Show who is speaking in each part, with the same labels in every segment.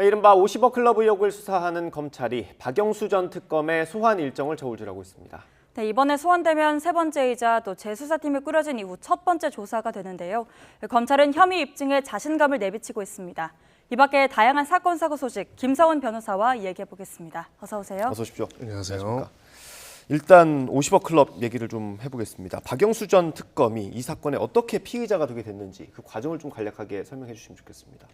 Speaker 1: 이른바 50억 클럽 의혹을 수사하는 검찰이 박영수 전 특검의 소환 일정을 저울질하고 있습니다.
Speaker 2: 네, 이번에 소환되면 세 번째이자 또 재수사팀이 꾸려진 이후 첫 번째 조사가 되는데요. 검찰은 혐의 입증에 자신감을 내비치고 있습니다. 이 밖에 다양한 사건 사고 소식 김서훈 변호사와 이야기해 보겠습니다. 어서 오세요.
Speaker 1: 어서 오십시오.
Speaker 3: 안녕하세요.
Speaker 1: 안녕하십니까. 일단 50억 클럽 얘기를 좀 해보겠습니다. 박영수 전 특검이 이 사건에 어떻게 피의자가 되게 됐는지 그 과정을 좀 간략하게 설명해 주시면 좋겠습니다.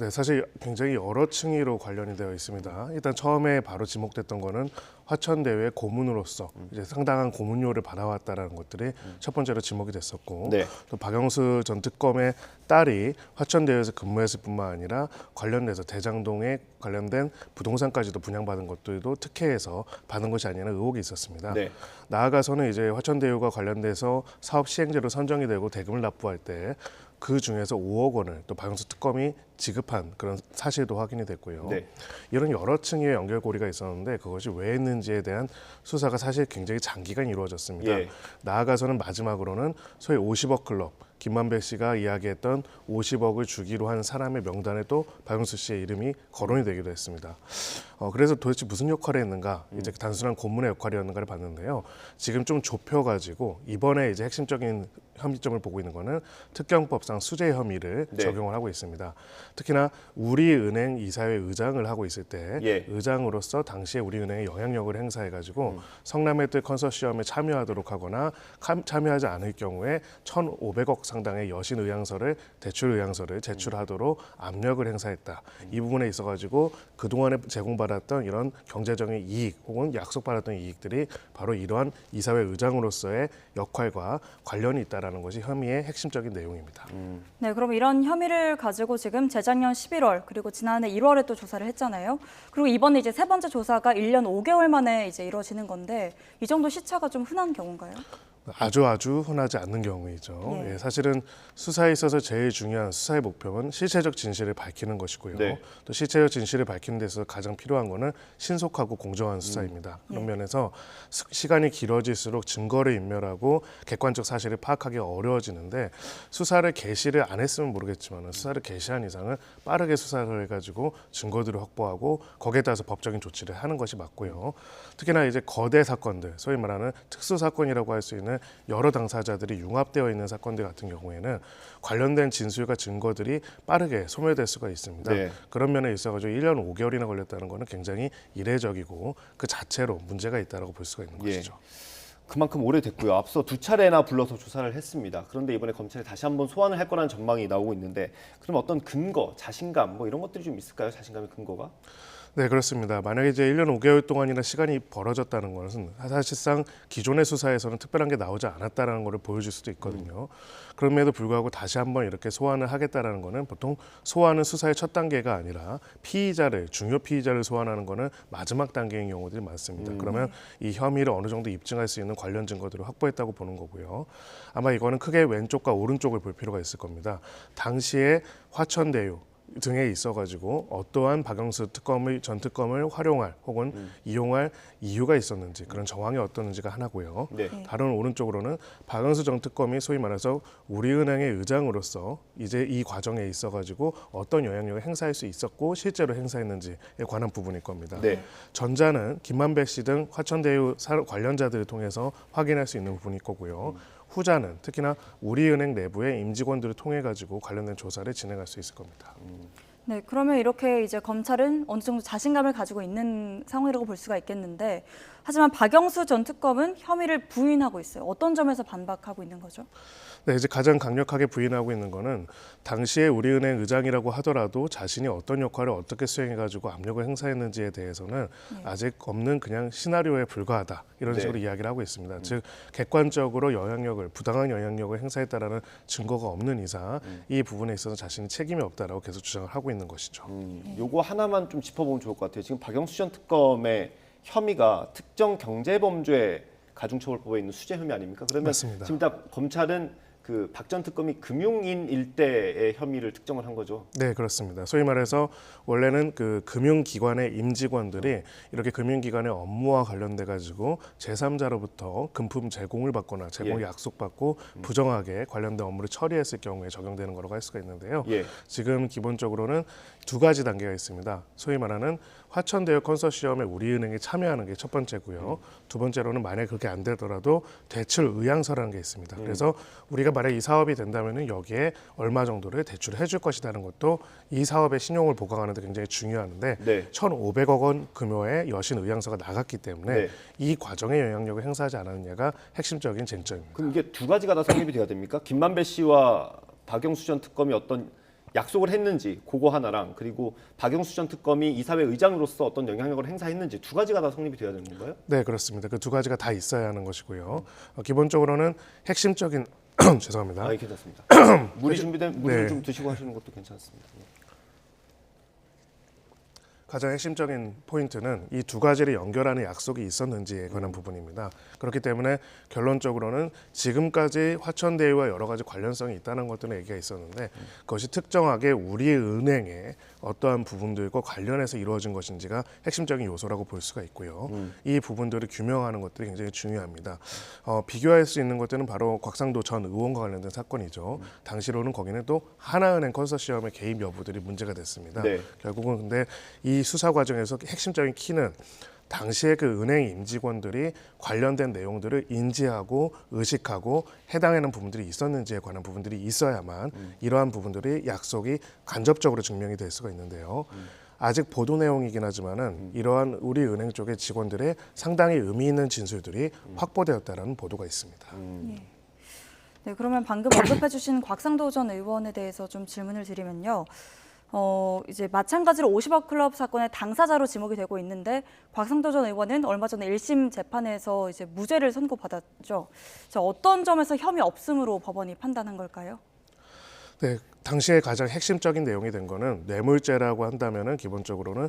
Speaker 3: 네, 사실 굉장히 여러 층위로 관련이 되어 있습니다. 일단 처음에 바로 지목됐던 거는 화천대유의 고문으로서 이제 상당한 고문료를 받아왔다라는 것들이 첫 번째로 지목이 됐었고,
Speaker 1: 네.
Speaker 3: 또 박영수 전 특검의 딸이 화천대유에서 근무했을 뿐만 아니라 관련돼서 대장동에 관련된 부동산까지도 분양받은 것들도 특혜해서 받은 것이 아니냐는 의혹이 있었습니다.
Speaker 1: 네.
Speaker 3: 나아가서는 이제 화천대유가 관련돼서 사업 시행제로 선정이 되고 대금을 납부할 때 그 중에서 5억 원을 또 박영수 특검이 지급한 그런 사실도 확인이 됐고요.
Speaker 1: 네.
Speaker 3: 이런 여러 층의 연결고리가 있었는데 그것이 왜 했는지에 대한 수사가 사실 굉장히 장기간 이루어졌습니다.
Speaker 1: 예.
Speaker 3: 나아가서는 마지막으로는 소위 50억 클럽, 김만배 씨가 이야기했던 50억을 주기로 한 사람의 명단에 또 박영수 씨의 이름이 거론이 되기도 했습니다. 그래서 도대체 무슨 역할을 했는가, 이제 단순한 고문의 역할이었는가를 봤는데요. 지금 좀 좁혀가지고 이번에 이제 핵심적인 혐의점을 보고 있는 거는 특경법상 수재 혐의를
Speaker 1: 네.
Speaker 3: 적용을 하고 있습니다. 특히나 우리은행 이사회 의장을 하고 있을 때
Speaker 1: 예.
Speaker 3: 의장으로서 당시에 우리은행의 영향력을 행사해가지고 성남의뜰 컨소시엄에 참여하도록 하거나 참여하지 않을 경우에 1,500억 상당의 여신 의향서를 대출 의향서를 제출하도록 압력을 행사했다. 이 부분에 있어가지고 그동안에 제공받았던 이런 경제적인 이익 혹은 약속받았던 이익들이 바로 이러한 이사회 의장으로서의 역할과 관련이 있다라는 것이 혐의의 핵심적인 내용입니다.
Speaker 2: 네, 그럼 이런 혐의를 가지고 지금 재작년 11월 그리고 지난해 1월에 또 조사를 했잖아요. 그리고 이번에 이제 세 번째 조사가 1년 5개월 만에 이제 이루어지는 건데 이 정도 시차가 좀 흔한 경우인가요?
Speaker 3: 아주 흔하지 않는 경우이죠.
Speaker 2: 네.
Speaker 3: 예, 사실은 수사에 있어서 제일 중요한 수사의 목표는 실체적 진실을 밝히는 것이고요.
Speaker 1: 네.
Speaker 3: 또 실체적 진실을 밝히는 데서 가장 필요한 거는 신속하고 공정한 수사입니다. 그런 면에서 시간이 길어질수록 증거를 인멸하고 객관적 사실을 파악하기 어려워지는데 수사를 개시를 안 했으면 모르겠지만 수사를 개시한 이상은 빠르게 수사를 해가지고 증거들을 확보하고 거기에 따라서 법적인 조치를 하는 것이 맞고요. 특히나 이제 거대 사건들, 소위 말하는 특수 사건이라고 할 수 있는 여러 당사자들이 융합되어 있는 사건들 같은 경우에는 관련된 진술과 증거들이 빠르게 소멸될 수가 있습니다.
Speaker 1: 네.
Speaker 3: 그런 면에 있어가지고 1년 5개월이나 걸렸다는 것은 굉장히 이례적이고 그 자체로 문제가 있다고 볼 수가 있는
Speaker 1: 예.
Speaker 3: 것이죠.
Speaker 1: 그만큼 오래됐고요. 앞서 2차례나 불러서 조사를 했습니다. 그런데 이번에 검찰이 다시 한번 소환을 할 거라는 전망이 나오고 있는데 그럼 어떤 근거, 자신감 뭐 이런 것들이 좀 있을까요? 자신감의 근거가?
Speaker 3: 네, 그렇습니다. 만약에 이제 1년 5개월 동안이나 시간이 벌어졌다는 것은 사실상 기존의 수사에서는 특별한 게 나오지 않았다는 것을 보여줄 수도 있거든요. 그럼에도 불구하고 다시 한번 이렇게 소환을 하겠다라는 것은 보통 소환은 수사의 첫 단계가 아니라 중요 피의자를 소환하는 것은 마지막 단계인 경우들이 많습니다. 그러면 이 혐의를 어느 정도 입증할 수 있는 관련 증거들을 확보했다고 보는 거고요. 아마 이거는 크게 왼쪽과 오른쪽을 볼 필요가 있을 겁니다. 당시에 화천대유 등에 있어가지고 어떠한 박영수 전 특검을 활용할 혹은 이용할 이유가 있었는지 그런 정황이 어떠는지가 하나고요.
Speaker 1: 네.
Speaker 3: 다른 오른쪽으로는 박영수 전 특검이 소위 말해서 우리은행의 의장으로서 이제 이 과정에 있어가지고 어떤 영향력을 행사할 수 있었고 실제로 행사했는지에 관한 부분일 겁니다.
Speaker 1: 네.
Speaker 3: 전자는 김만배 씨 등 화천대유 관련자들을 통해서 확인할 수 있는 부분일 거고요. 후자는 특히나 우리은행 내부의 임직원들을 통해 가지고 관련된 조사를 진행할 수 있을 겁니다.
Speaker 2: 네, 그러면 이렇게 이제 검찰은 어느 정도 자신감을 가지고 있는 상황이라고 볼 수가 있겠는데 하지만 박영수 전 특검은 혐의를 부인하고 있어요. 어떤 점에서 반박하고 있는 거죠?
Speaker 3: 네, 이제 가장 강력하게 부인하고 있는 거는 당시에 우리은행 의장이라고 하더라도 자신이 어떤 역할을 어떻게 수행해가지고 압력을 행사했는지에 대해서는 아직 없는 그냥 시나리오에 불과하다 이런
Speaker 1: 네.
Speaker 3: 식으로 이야기를 하고 있습니다. 즉 객관적으로 부당한 영향력을 행사했다라는 증거가 없는 이상 이 부분에 있어서 자신이 책임이 없다라고 계속 주장을 하고 있는 것이죠.
Speaker 1: 요거 하나만 좀 짚어보면 좋을 것 같아요. 지금 박영수 전 특검의 혐의가 특정 경제범죄 가중처벌법에 있는 수재 혐의 아닙니까? 그러면
Speaker 3: 맞습니다.
Speaker 1: 지금 딱 검찰은 그 박 전 특검이 금융인 일대의 혐의를 특정을 한 거죠.
Speaker 3: 네, 그렇습니다. 소위 말해서 원래는 그 금융기관의 임직원들이 이렇게 금융기관의 업무와 관련돼 가지고 제3자로부터 금품 제공을 받거나 제공
Speaker 1: 예.
Speaker 3: 약속받고 부정하게 관련된 업무를 처리했을 경우에 적용되는 거라고 할 수가 있는데요.
Speaker 1: 예.
Speaker 3: 지금 기본적으로는 두 가지 단계가 있습니다. 소위 말하는 화천대유 컨소시엄에 우리은행이 참여하는 게 첫 번째고요. 두 번째로는 만약에 그렇게 안 되더라도 대출 의향서라는 게 있습니다. 그래서 우리가 만약 이 사업이 된다면은 여기에 얼마 정도를 대출을 해줄 것이라는 것도 이 사업의 신용을 보강하는 데 굉장히 중요한데
Speaker 1: 네.
Speaker 3: 1,500억 원 규모의 여신 의향서가 나갔기 때문에
Speaker 1: 네.
Speaker 3: 이 과정에 영향력을 행사하지 않았느냐가 핵심적인 쟁점입니다.
Speaker 1: 그럼 이게 두 가지가 다 성립이 돼야 됩니까? 김만배 씨와 박영수 전 특검이 어떤 약속을 했는지 그거 하나랑 그리고 박영수 전 특검이 이사회 의장으로서 어떤 영향력을 행사했는지 두 가지가 다 성립이 돼야 되는 건가요?
Speaker 3: 네, 그렇습니다. 그 두 가지가 다 있어야 하는 것이고요. 기본적으로는 핵심적인 죄송합니다.
Speaker 1: 아, 괜찮습니다. 물이 준비된 물을
Speaker 3: 네.
Speaker 1: 좀 드시고 하시는 것도 괜찮습니다.
Speaker 3: 가장 핵심적인 포인트는 이 두 가지를 연결하는 약속이 있었는지에 관한 부분입니다. 그렇기 때문에 결론적으로는 지금까지 화천대유와 여러 가지 관련성이 있다는 것들은 얘기가 있었는데 그것이 특정하게 우리 은행의 어떠한 부분들과 관련해서 이루어진 것인지가 핵심적인 요소라고 볼 수가 있고요. 이 부분들을 규명하는 것들이 굉장히 중요합니다. 비교할 수 있는 것들은 바로 곽상도 전 의원과 관련된 사건이죠. 당시로는 거기는 또 하나은행 컨소시엄의 개입 여부들이 문제가 됐습니다.
Speaker 1: 네.
Speaker 3: 결국은 근데 이 수사 과정에서 핵심적인 키는 당시에 그 은행 임직원들이 관련된 내용들을 인지하고 의식하고 해당하는 부분들이 있었는지에 관한 부분들이 있어야만 이러한 부분들이 약속이 간접적으로 증명이 될 수가 있는데요. 아직 보도 내용이긴 하지만은 이러한 우리 은행 쪽의 직원들의 상당히 의미 있는 진술들이 확보되었다라는 보도가 있습니다.
Speaker 2: 네, 그러면 방금 언급해주신 곽상도 전 의원에 대해서 좀 질문을 드리면요. 이제 마찬가지로 50억 클럽 사건의 당사자로 지목이 되고 있는데 곽상도 전 의원은 얼마 전에 1심 재판에서 이제 무죄를 선고받았죠. 자, 어떤 점에서 혐의 없음으로 법원이 판단한 걸까요?
Speaker 3: 네, 당시에 가장 핵심적인 내용이 된 거는 뇌물죄라고 한다면은 기본적으로는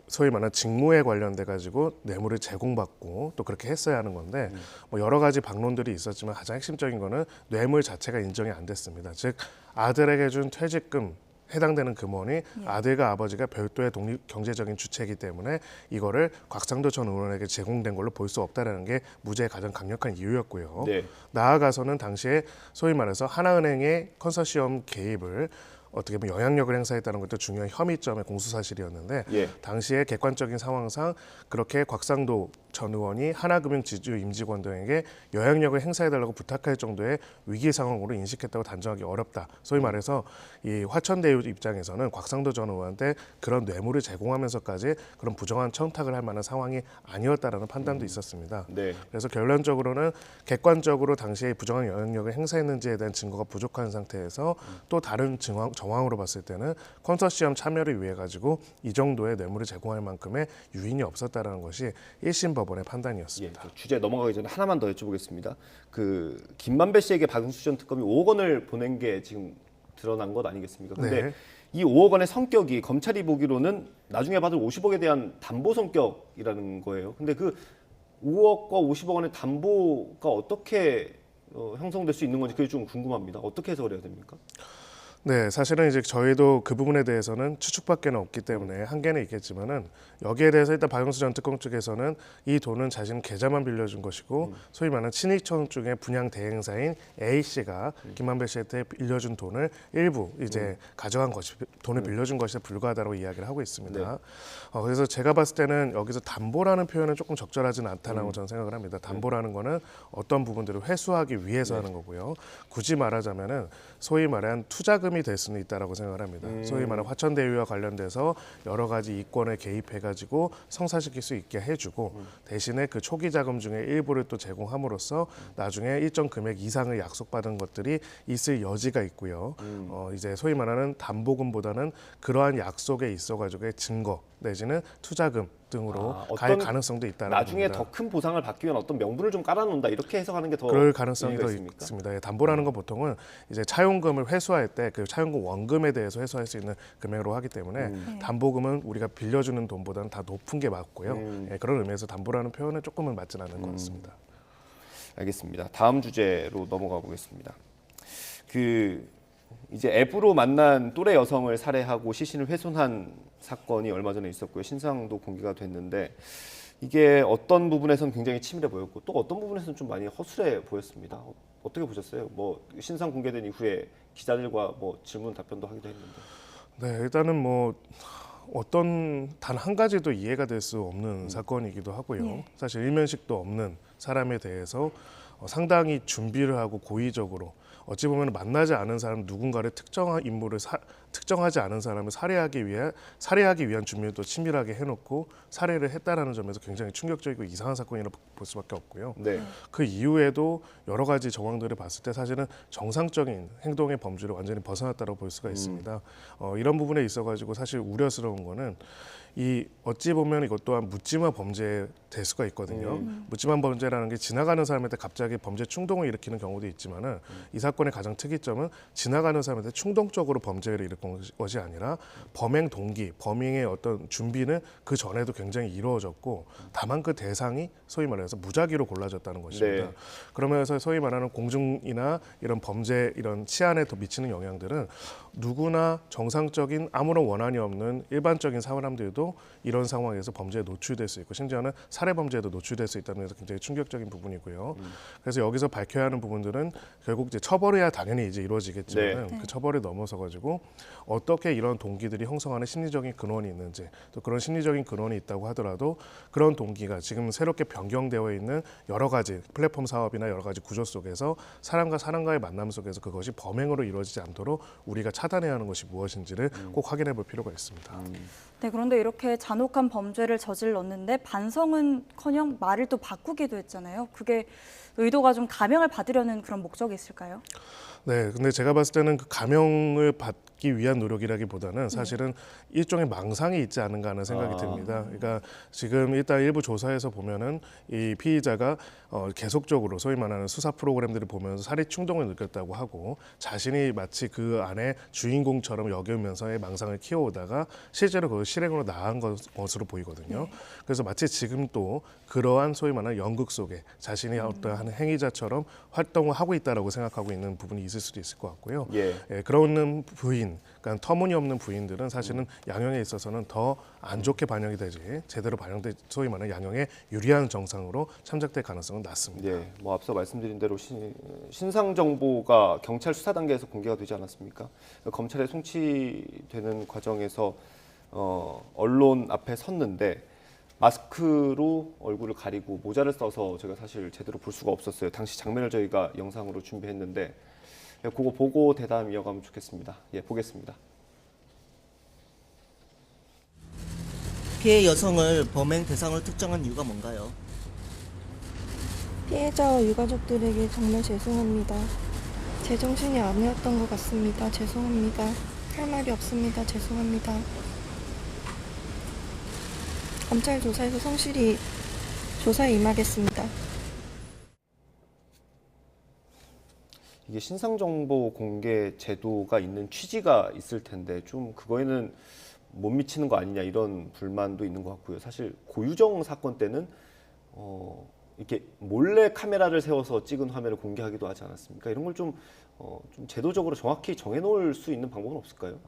Speaker 3: 소위 말하는 직무에 관련돼 가지고 뇌물을 제공받고 또 그렇게 했어야 하는 건데 뭐 여러 가지 방론들이 있었지만 가장 핵심적인 거는 뇌물 자체가 인정이 안 됐습니다. 즉 아들에게 준 퇴직금 해당되는 금원이 아들과 아버지가 별도의 독립 경제적인 주체이기 때문에 이거를 곽상도 전 의원에게 제공된 걸로 볼 수 없다라는 게 무죄의 가장 강력한 이유였고요.
Speaker 1: 네.
Speaker 3: 나아가서는 당시에 소위 말해서 하나은행의 컨소시엄 개입을 어떻게 보면 영향력을 행사했다는 것도 중요한 혐의점의 공수사실이었는데
Speaker 1: 예.
Speaker 3: 당시의 객관적인 상황상 그렇게 곽상도 전 의원이 하나금융 지주 임직원들에게 영향력을 행사해달라고 부탁할 정도의 위기 상황으로 인식했다고 단정하기 어렵다. 소위 말해서 이 화천대유 입장에서는 곽상도 전 의원한테 그런 뇌물을 제공하면서까지 그런 부정한 청탁을 할 만한 상황이 아니었다라는 판단도 있었습니다.
Speaker 1: 네.
Speaker 3: 그래서 결론적으로는 객관적으로 당시에 부정한 영향력을 행사했는지에 대한 증거가 부족한 상태에서 또 다른 정황으로 봤을 때는 컨소시엄 참여를 위해 가지고 이 정도의 뇌물을 제공할 만큼의 유인이 없었다라는 것이 1심 법원의
Speaker 1: 예,
Speaker 3: 판단이었습니다.
Speaker 1: 주제 넘어가기 전에 하나만 더 여쭤보겠습니다. 그 김만배 씨에게 박영수 전 특검이 5억 원을 보낸 게 지금 드러난 것 아니겠습니까? 근데
Speaker 3: 네.
Speaker 1: 이 5억 원의 성격이 검찰이 보기로는 나중에 받을 50억에 대한 담보 성격이라는 거예요. 근데 그 5억과 50억 원의 담보가 어떻게 형성될 수 있는 건지 그게 좀 궁금합니다. 어떻게 해석을 해야 됩니까?
Speaker 3: 네, 사실은 이제 저희도 그 부분에 대해서는 추측밖에는 없기 때문에 한계는 있겠지만은 여기에 대해서 일단 박영수 전 특검 측에서는 이 돈은 자신 계좌만 빌려준 것이고 소위 말하는 친이촌 중에 분양 대행사인 A 씨가 김만배 씨한테 빌려준 돈을 일부 이제 가져간 것이 돈을 빌려준 것에 불과하다고 이야기를 하고 있습니다. 그래서 제가 봤을 때는 여기서 담보라는 표현은 조금 적절하지는 않다라고 저는 생각을 합니다. 담보라는 거는 어떤 부분들을 회수하기 위해서 하는 거고요. 굳이 말하자면은 소위 말하는 투자금이 될 수는 있다라고 생각을 합니다. 소위 말하는 화천대유와 관련돼서 여러 가지 이권에 개입해가지고 성사시킬 수 있게 해주고 대신에 그 초기 자금 중에 일부를 또 제공함으로써 나중에 일정 금액 이상을 약속받은 것들이 있을 여지가 있고요. 이제 소위 말하는 담보금보다는 그러한 약속에 있어가지고의 증거 내지는 투자금 등으로 갈 가능성도 있다는
Speaker 1: 나중에
Speaker 3: 겁니다.
Speaker 1: 더 큰 보상을 받기 위한 어떤 명분을 좀 깔아놓는다 이렇게 해석하는 게 더
Speaker 3: 그럴 가능성이
Speaker 1: 의미가
Speaker 3: 더
Speaker 1: 있습니까?
Speaker 3: 있습니다. 예, 담보라는 건 보통은 이제 차용금을 회수할 때 그 차용금 원금에 대해서 회수할 수 있는 금액으로 하기 때문에 담보금은 우리가 빌려주는 돈보다는 다 높은 게 맞고요. 예, 그런 의미에서 담보라는 표현은 조금은 맞지는 않는 것 같습니다.
Speaker 1: 알겠습니다. 다음 주제로 넘어가 보겠습니다. 그 이제 앱으로 만난 또래 여성을 살해하고 시신을 훼손한 사건이 얼마 전에 있었고요. 신상도 공개가 됐는데 이게 어떤 부분에서는 굉장히 치밀해 보였고 또 어떤 부분에서는 좀 많이 허술해 보였습니다. 어떻게 보셨어요? 뭐 신상 공개된 이후에 기자들과 뭐 질문 답변도 하기도 했는데.
Speaker 3: 네, 일단은 뭐 어떤 단 한 가지도 이해가 될 수 없는 사건이기도 하고요.
Speaker 2: 네.
Speaker 3: 사실 일면식도 없는 사람에 대해서 상당히 준비를 하고 고의적으로 어찌 보면 만나지 않은 사람 누군가를 특정한 인물을 특정하지 않은 사람을 살해하기 위한 준비를 또 치밀하게 해놓고 살해를 했다라는 점에서 굉장히 충격적이고 이상한 사건이라고 볼 수밖에 없고요.
Speaker 1: 네.
Speaker 3: 그 이후에도 여러 가지 정황들을 봤을 때 사실은 정상적인 행동의 범주를 완전히 벗어났다고 볼 수가 있습니다. 이런 부분에 있어가지고 사실 우려스러운 거는 이 어찌 보면 이것 또한 묻지마 범죄 될 수가 있거든요. 묻지마 범죄라는 게 지나가는 사람한테 갑자기 범죄 충동을 일으키는 경우도 있지만은 이 사건의 가장 특이점은 지나가는 사람한테 충동적으로 범죄를 일으킨 것이 아니라 범행 동기, 범행의 어떤 준비는 그 전에도 굉장히 이루어졌고 다만 그 대상이 소위 말해서 무작위로 골라졌다는 것입니다.
Speaker 1: 네.
Speaker 3: 그러면서 소위 말하는 공중이나 이런 범죄 이런 치안에 더 미치는 영향들은 누구나 정상적인 아무런 원한이 없는 일반적인 사람들도 이런 상황에서 범죄에 노출될 수 있고 심지어는 살해 범죄에도 노출될 수 있다는 데서 굉장히 충격적인 부분이고요. 그래서 여기서 밝혀야 하는 부분들은 결국 이제 처벌해야 당연히 이제 이루어지겠지만
Speaker 2: 네.
Speaker 3: 그 처벌을 넘어서 가지고 어떻게 이런 동기들이 형성하는 심리적인 근원이 있는지 또 그런 심리적인 근원이 있다고 하더라도 그런 동기가 지금 새롭게 변경되어 있는 여러 가지 플랫폼 사업이나 여러 가지 구조 속에서 사람과 사람과의 만남 속에서 그것이 범행으로 이루어지지 않도록 우리가 차단해야 하는 것이 무엇인지를 꼭 확인해 볼 필요가 있습니다.
Speaker 2: 네, 그런데 이렇게 잔혹한 범죄를 저질렀는데 반성은커녕 말을 또 바꾸기도 했잖아요. 그게 의도가 좀 감형을 받으려는 그런 목적이 있을까요?
Speaker 3: 네, 근데 제가 봤을 때는 그 감형을 받기 위한 노력이라기보다는 사실은 일종의 망상이 있지 않은가 하는 생각이 듭니다. 그러니까 지금 일단 일부 조사에서 보면은 이 피의자가 계속적으로 소위 말하는 수사 프로그램들을 보면서 살해 충동을 느꼈다고 하고 자신이 마치 그 안에 주인공처럼 여기면서의 망상을 키워오다가 실제로 그걸 실행으로 나간 것으로 보이거든요. 그래서 마치 지금 또 그러한 소위 말하는 연극 속에 자신이 어떠한 행위자처럼 활동을 하고 있다라고 생각하고 있는 부분이 있을 수도 있을 것 같고요.
Speaker 1: 예.
Speaker 3: 그런 부인, 그러니까 터무니없는 부인들은 사실은 양형에 있어서는 더 안 좋게 반영이 되지 제대로 반영돼 소위 말하는 양형에 유리한 정상으로 참작될 가능성은 낮습니다.
Speaker 1: 예. 뭐 앞서 말씀드린 대로 신상 정보가 경찰 수사 단계에서 공개가 되지 않았습니까? 검찰에 송치되는 과정에서 언론 앞에 섰는데 마스크로 얼굴을 가리고 모자를 써서 제가 사실 제대로 볼 수가 없었어요. 당시 장면을 저희가 영상으로 준비했는데 그거 보고 대담 이어가면 좋겠습니다. 예, 보겠습니다.
Speaker 4: 피해 여성을 범행 대상으로 특정한 이유가 뭔가요?
Speaker 5: 피해자와 유가족들에게 정말 죄송합니다. 제정신이 아니었던 것 같습니다. 죄송합니다. 할 말이 없습니다. 죄송합니다. 검찰 조사에서 성실히 조사에 임하겠습니다.
Speaker 1: 이게 신상정보 공개 제도가 있는 취지가 있을 텐데 좀 그거에는 못 미치는 거 아니냐 이런 불만도 있는 것 같고요. 사실 고유정 사건 때는 이렇게 몰래 카메라를 세워서 찍은 화면을 공개하기도 하지 않았습니까? 이런 걸 좀 제도적으로 정확히 정해놓을 수 있는 방법은 없을까요?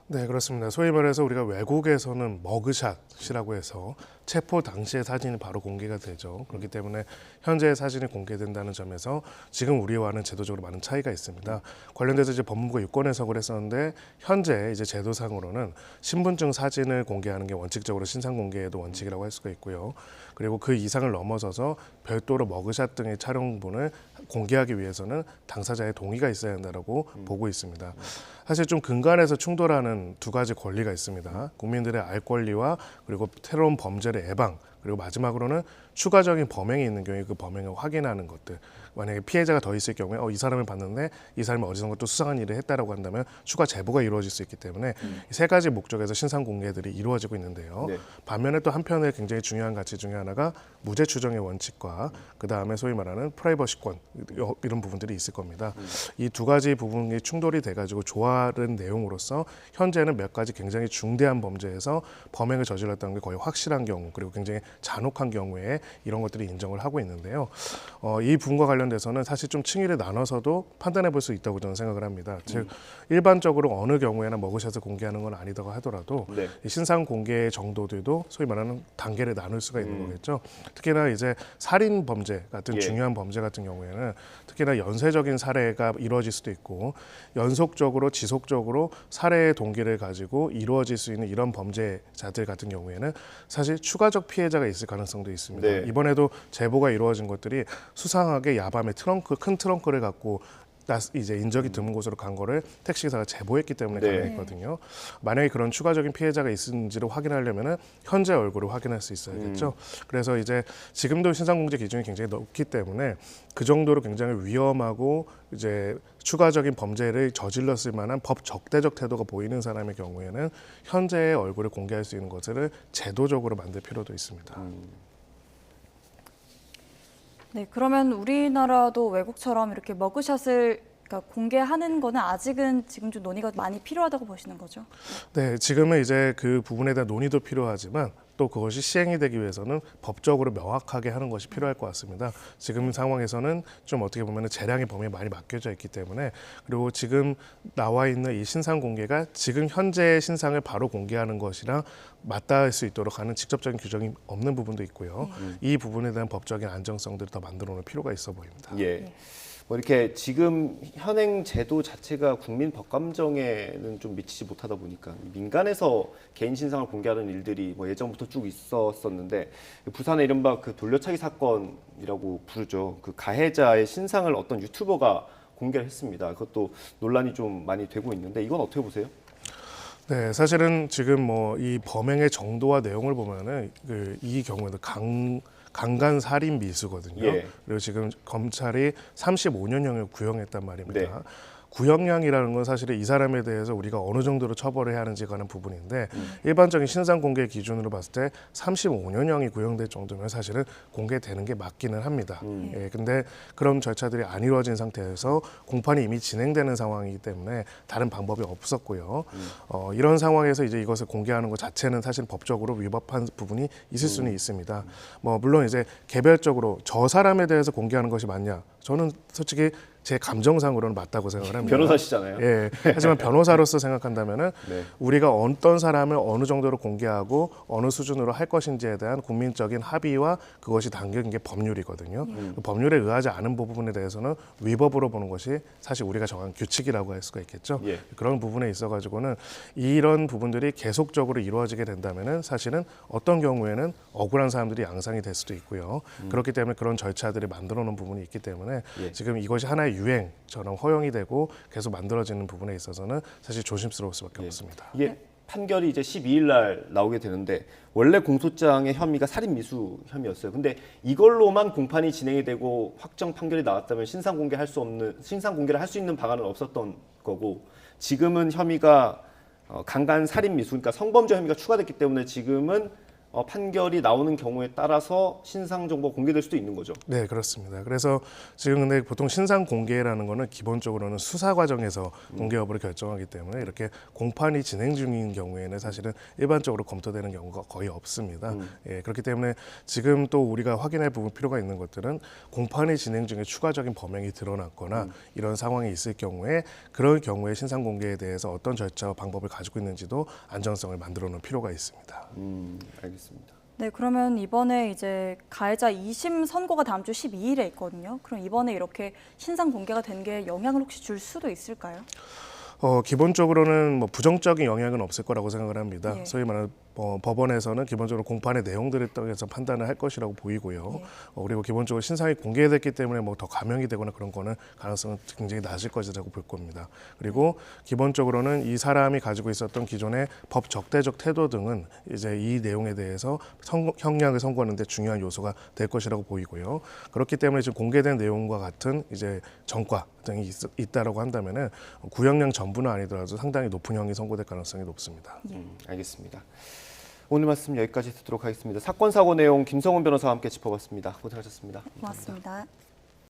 Speaker 3: 네, 그렇습니다. 소위 말해서 우리가 외국에서는 머그샷이라고 해서 체포 당시의 사진이 바로 공개가 되죠. 그렇기 때문에 현재의 사진이 공개된다는 점에서 지금 우리와는 제도적으로 많은 차이가 있습니다. 관련돼서 이제 법무부가 유권 해석을 했었는데 현재 이제 제도상으로는 신분증 사진을 공개하는 게 원칙적으로 신상 공개에도 원칙이라고 할 수가 있고요. 그리고 그 이상을 넘어서서 별도로 머그샷 등의 촬영본을 공개하기 위해서는 당사자의 동의가 있어야 한다라고 보고 있습니다. 사실 좀 근간에서 충돌하는 두 가지 권리가 있습니다. 국민들의 알 권리와 그리고 새로운 범죄를 예방, 그리고 마지막으로는 추가적인 범행이 있는 경우에 그 범행을 확인하는 것들. 만약에 피해자가 더 있을 경우에 이 사람을 봤는데 이 사람이 어디선가 또 수상한 일을 했다라고 한다면 추가 제보가 이루어질 수 있기 때문에 이 세 가지 목적에서 신상 공개들이 이루어지고 있는데요.
Speaker 1: 네.
Speaker 3: 반면에 또 한편에 굉장히 중요한 가치 중에 하나가 무죄 추정의 원칙과 그 다음에 소위 말하는 프라이버시권 이런 부분들이 있을 겁니다. 이 두 가지 부분이 충돌이 돼가지고 조화된 내용으로서 현재는 몇 가지 굉장히 중대한 범죄에서 범행을 저질렀다는 게 거의 확실한 경우 그리고 굉장히 잔혹한 경우에 이런 것들이 인정을 하고 있는데요. 이 부분과 관련돼서는 사실 좀 층위를 나눠서도 판단해 볼 수 있다고 저는 생각을 합니다. 즉 일반적으로 어느 경우에나 머그샷을 공개하는 건 아니다고 하더라도
Speaker 1: 네.
Speaker 3: 이 신상 공개 정도들도 소위 말하는 단계를 나눌 수가 있는 거겠죠. 특히나 이제 살인 범죄 같은
Speaker 1: 예.
Speaker 3: 중요한 범죄 같은 경우에는 특히나 연쇄적인 살해가 이루어질 수도 있고 연속적으로 지속적으로 살해의 동기를 가지고 이루어질 수 있는 이런 범죄자들 같은 경우에는 사실 추가적 피해자가 있을 가능성도 있습니다.
Speaker 1: 네.
Speaker 3: 이번에도 제보가 이루어진 것들이 수상하게 야밤에 큰 트렁크를 갖고 이제 인적이 드문 곳으로 간 거를 택시기사가 제보했기 때문에
Speaker 1: 네.
Speaker 3: 가능했거든요. 만약에 그런 추가적인 피해자가 있는지를 확인하려면은 현재 얼굴을 확인할 수 있어야겠죠. 그래서 이제 지금도 신상공개 기준이 굉장히 높기 때문에 그 정도로 굉장히 위험하고 이제 추가적인 범죄를 저질렀을 만한 법 적대적 태도가 보이는 사람의 경우에는 현재의 얼굴을 공개할 수 있는 것을 제도적으로 만들 필요도 있습니다.
Speaker 2: 네, 그러면 우리나라도 외국처럼 이렇게 머그샷을 그러니까 공개하는 거는 아직은 지금 좀 논의가 많이 필요하다고 보시는 거죠?
Speaker 3: 네, 지금은 이제 그 부분에 대한 논의도 필요하지만 또 그것이 시행이 되기 위해서는 법적으로 명확하게 하는 것이 필요할 것 같습니다. 지금 상황에서는 좀 어떻게 보면 재량의 범위에 많이 맡겨져 있기 때문에 그리고 지금 나와 있는 이 신상 공개가 지금 현재의 신상을 바로 공개하는 것이랑 맞닿을 수 있도록 하는 직접적인 규정이 없는 부분도 있고요. 이 부분에 대한 법적인 안정성들을 더 만들어 놓을 필요가 있어 보입니다.
Speaker 1: 예. 뭐 이렇게 지금 현행 제도 자체가 국민 법감정에는 좀 미치지 못하다 보니까 민간에서 개인 신상을 공개하는 일들이 뭐 예전부터 쭉 있었었는데 부산의 이른바 그 돌려차기 사건이라고 부르죠. 그 가해자의 신상을 어떤 유튜버가 공개를 했습니다. 그것도 논란이 좀 많이 되고 있는데 이건 어떻게 보세요?
Speaker 3: 네, 사실은 지금 뭐 이 범행의 정도와 내용을 보면은 이 경우에는 강간 살인 미수거든요.
Speaker 1: 예.
Speaker 3: 그리고 지금 검찰이 35년형을 구형했단 말입니다.
Speaker 1: 네.
Speaker 3: 구형량이라는 건 사실은 이 사람에 대해서 우리가 어느 정도로 처벌해야 하는지 가는 부분인데 일반적인 신상 공개 기준으로 봤을 때 35년형이 구형될 정도면 사실은 공개되는 게 맞기는 합니다. 예, 근데 그런 절차들이 안 이루어진 상태에서 공판이 이미 진행되는 상황이기 때문에 다른 방법이 없었고요. 이런 상황에서 이제 이것을 공개하는 것 자체는 사실 법적으로 위법한 부분이 있을 수는 있습니다. 뭐 물론 이제 개별적으로 저 사람에 대해서 공개하는 것이 맞냐? 저는 솔직히 제 감정상으로는 맞다고 생각을 합니다.
Speaker 1: 변호사시잖아요.
Speaker 3: 예. 하지만 변호사로서 생각한다면은
Speaker 1: 네.
Speaker 3: 우리가 어떤 사람을 어느 정도로 공개하고 어느 수준으로 할 것인지에 대한 국민적인 합의와 그것이 담긴 게 법률이거든요. 법률에 의하지 않은 부분에 대해서는 위법으로 보는 것이 사실 우리가 정한 규칙이라고 할 수가 있겠죠.
Speaker 1: 예.
Speaker 3: 그런 부분에 있어가지고는 이런 부분들이 계속적으로 이루어지게 된다면은 사실은 어떤 경우에는 억울한 사람들이 양상이 될 수도 있고요. 그렇기 때문에 그런 절차들을 만들어 놓은 부분이 있기 때문에
Speaker 1: 예.
Speaker 3: 지금 이것이 하나의 유행처럼 허용이 되고 계속 만들어지는 부분에 있어서는 사실 조심스러울 수밖에
Speaker 1: 예.
Speaker 3: 없습니다.
Speaker 1: 이게 판결이 이제 12일 날 나오게 되는데 원래 공소장의 혐의가 살인 미수 혐의였어요. 근데 이걸로만 공판이 진행이 되고 확정 판결이 나왔다면 신상 공개를 할 수 있는 방안은 없었던 거고 지금은 혐의가 강간 살인 미수 그러니까 성범죄 혐의가 추가됐기 때문에 지금은 판결이 나오는 경우에 따라서 신상 정보가 공개될 수도 있는 거죠.
Speaker 3: 네, 그렇습니다. 그래서 지금 근데 보통 신상 공개라는 거는 기본적으로는 수사 과정에서 공개 여부를 결정하기 때문에 이렇게 공판이 진행 중인 경우에는 사실은 일반적으로 검토되는 경우가 거의 없습니다. 예, 그렇기 때문에 지금 또 우리가 확인할 부분 필요가 있는 것들은 공판이 진행 중에 추가적인 범행이 드러났거나 이런 상황이 있을 경우에 그런 경우에 신상 공개에 대해서 어떤 절차와 방법을 가지고 있는지도 안정성을 만들어 놓을 필요가 있습니다.
Speaker 1: 알겠습니다.
Speaker 2: 네, 그러면 이번에 이제 가해자 2심 선고가 다음 주 12일에 있거든요. 그럼 이번에 이렇게 신상 공개가 된 게 영향을 혹시 줄 수도 있을까요?
Speaker 3: 기본적으로는 뭐 부정적인 영향은 없을 거라고 생각을 합니다.
Speaker 2: 예.
Speaker 3: 소위 말하는 법원에서는 기본적으로 공판의 내용들을 통해서 판단을 할 것이라고 보이고요.
Speaker 2: 예.
Speaker 3: 그리고 기본적으로 신상이 공개됐기 때문에 뭐 더 감형이 되거나 그런 거는 가능성은 굉장히 낮을 것이라고 볼 겁니다. 그리고 기본적으로는 이 사람이 가지고 있었던 기존의 법 적대적 태도 등은 이제 이 내용에 대해서 형량을 선고하는 데 중요한 요소가 될 것이라고 보이고요. 그렇기 때문에 지금 공개된 내용과 같은 이제 전과 등이 있다라고 한다면은 구형량 전부는 아니더라도 상당히 높은 형이 선고될 가능성이 높습니다.
Speaker 1: 알겠습니다. 오늘 말씀 여기까지 듣도록 하겠습니다. 사건 사고 내용 김성훈 변호사와 함께 짚어봤습니다. 고생하셨습니다.
Speaker 2: 고맙습니다.